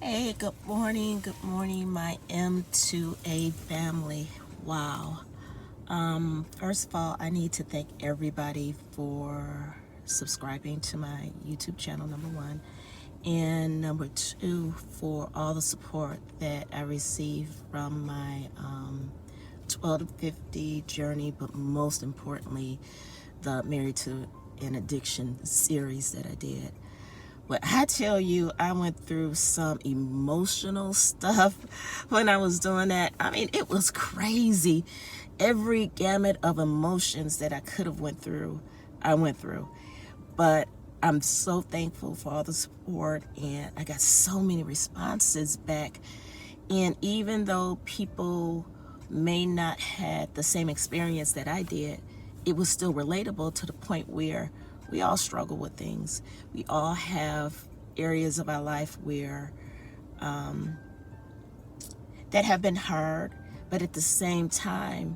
Hey, good morning, my M2A family. Wow. First of all, I need to thank everybody for subscribing to my YouTube channel, number one. And number two, for all the support that I received from my 12 to 50 journey, but most importantly, the Married to an Addiction series that I did. But I tell you, I went through some emotional stuff when I was doing that. I mean, it was crazy. Every gamut of emotions that I could have went through, I went through. But I'm so thankful for all the support, and I got so many responses back. And even though people may not have the same experience that I did, it was still relatable to the point where we all struggle with things. We all have areas of our life where that have been hard, but at the same time,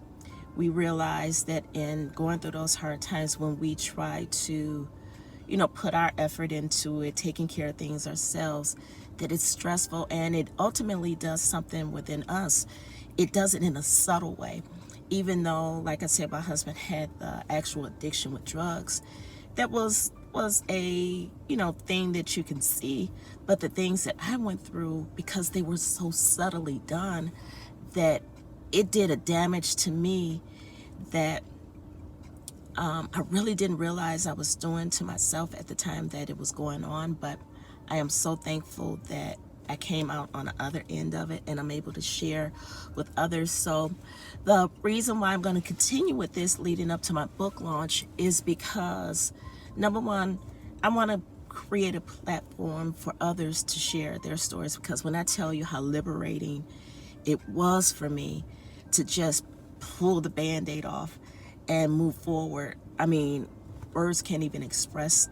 we realize that in going through those hard times, when we try to, put our effort into it, taking care of things ourselves, that it's stressful and it ultimately does something within us. It does it in a subtle way. Even though, like I said, my husband had the actual addiction with drugs, that was a thing that you can see. But the things that I went through, because they were so subtly done, that it did a damage to me that I really didn't realize I was doing to myself at the time that it was going on. But I am so thankful that I came out on the other end of it and I'm able to share with others. So the reason why I'm going to continue with this leading up to my book launch is because, number one, I want to create a platform for others to share their stories, because when I tell you how liberating it was for me to just pull the band-aid off and move forward, I mean, words can't even express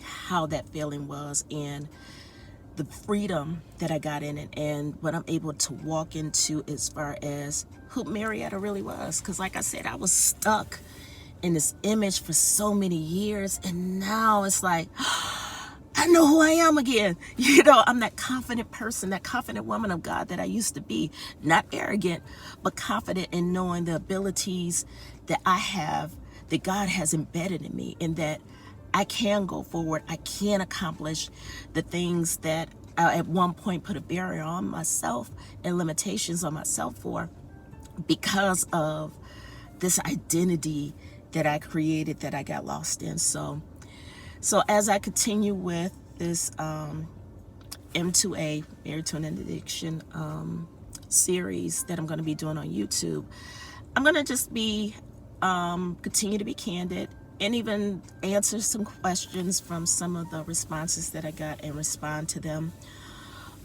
how that feeling was, and the freedom that I got in it, and what I'm able to walk into as far as who Marietta really was. Because like I said, I was stuck in this image for so many years, and now it's like, I know who I am again. I'm that confident person, that confident woman of God that I used to be. Not arrogant, but confident in knowing the abilities that I have, that God has embedded in me, and that I can go forward. I can accomplish the things that I at one point put a barrier on myself and limitations on myself for, because of this identity that I created that I got lost in. So as I continue with this M2A, Married to an Addiction series that I'm going to be doing on YouTube, I'm going to just be continue to be candid and even answer some questions from some of the responses that I got and respond to them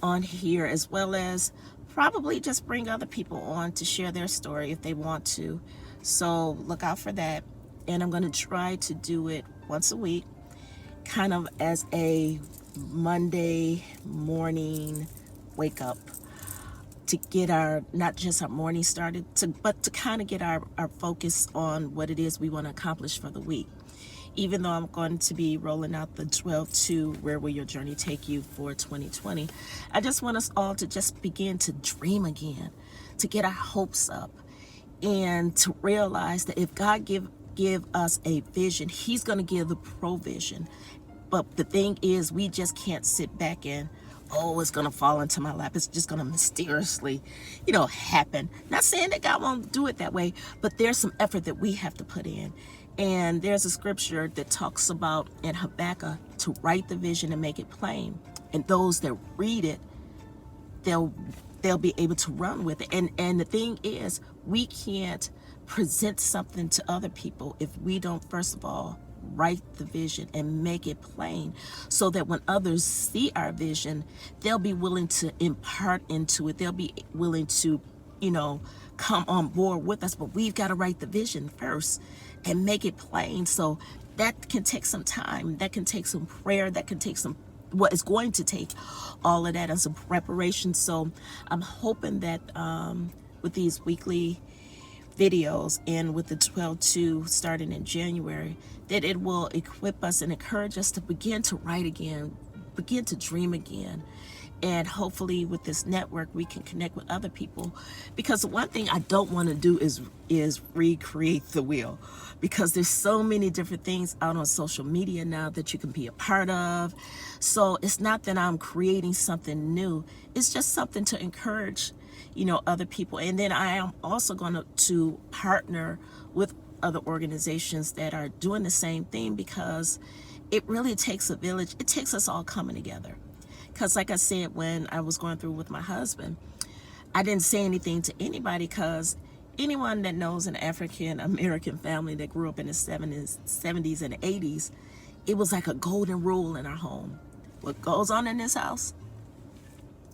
on here, as well as probably just bring other people on to share their story if they want to. So look out for that. And I'm going to try to do it once a week, kind of as a Monday morning wake up, to get our, not just our morning started, but to kind of get our focus on what it is we want to accomplish for the week. Even though I'm going to be rolling out the 12-2, Where Will Your Journey Take You for 2020, I just want us all to just begin to dream again, to get our hopes up, and to realize that if God give us a vision, He's going to give the provision. But the thing is, we just can't sit back and, oh, it's going to fall into my lap. It's just going to mysteriously, happen. Not saying that God won't do it that way, but there's some effort that we have to put in. And there's a scripture that talks about in Habakkuk to write the vision and make it plain. And those that read it, they'll be able to run with it. And the thing is, we can't present something to other people if we don't, first of all, write the vision and make it plain, so that when others see our vision, they'll be willing to impart into it. They'll be willing to, come on board with us. But we've got to write the vision first and make it plain. So that can take some time. That can take some prayer. That can take some, what is going to take all of that and some preparation. So I'm hoping that with these weekly videos and with the 12-2 starting in January, that it will equip us and encourage us to begin to write again, begin to dream again. And hopefully with this network, we can connect with other people. Because one thing I don't want to do is recreate the wheel. Because there's so many different things out on social media now that you can be a part of. So it's not that I'm creating something new. It's just something to encourage, other people. And then I am also going to partner with other organizations that are doing the same thing, because it really takes a village. It takes us all coming together. Because like I said, when I was going through with my husband, I didn't say anything to anybody, because anyone that knows an African American family that grew up in the 70s and 80s, it was like a golden rule in our home. What goes on in this house,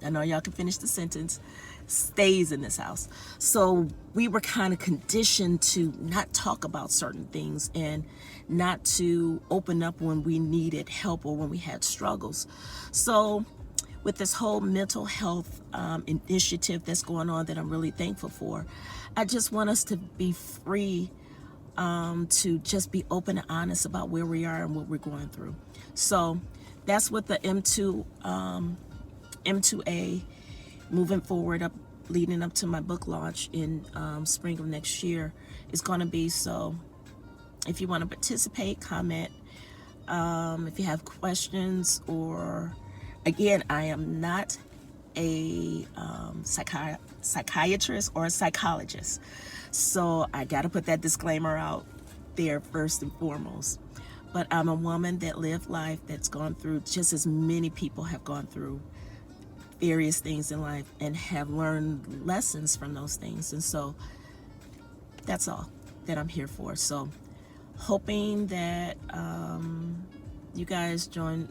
I know y'all can finish the sentence, stays in this house. So we were kind of conditioned to not talk about certain things and not to open up when we needed help or when we had struggles. So with this whole mental health initiative that's going on, that I'm really thankful for, I just want us to be free to just be open and honest about where we are and what we're going through. So that's what the M2A moving forward, up leading up to my book launch in spring of next year is going to be. So if you want to participate, comment. If you have questions, or again, I am not a psychiatrist or a psychologist, so I got to put that disclaimer out there first and foremost. But I'm a woman that lived life, that's gone through just as many people have gone through various things in life and have learned lessons from those things. And so that's all that I'm here for. So hoping that you guys join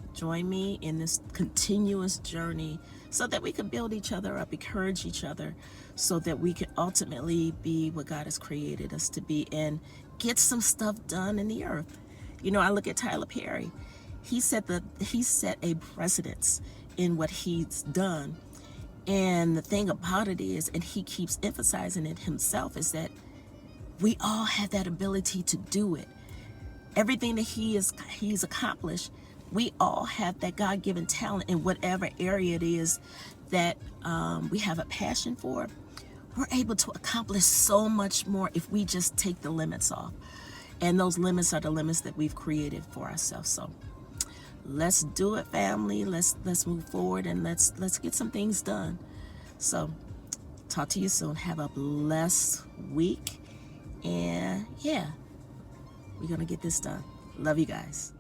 me in this continuous journey, so that we can build each other up, encourage each other, so that we can ultimately be what God has created us to be and get some stuff done in the earth. I look at Tyler Perry. He set a precedence in what he's done. And the thing about it is, and he keeps emphasizing it himself, is that we all have that ability to do it. Everything that he's accomplished, we all have that God-given talent in whatever area it is that we have a passion for. We're able to accomplish so much more if we just take the limits off. And those limits are the limits that we've created for ourselves. So let's do it, family. Let's move forward, and let's get some things done. So talk to you soon. Have a blessed week. And yeah, we're going to get this done. Love you guys.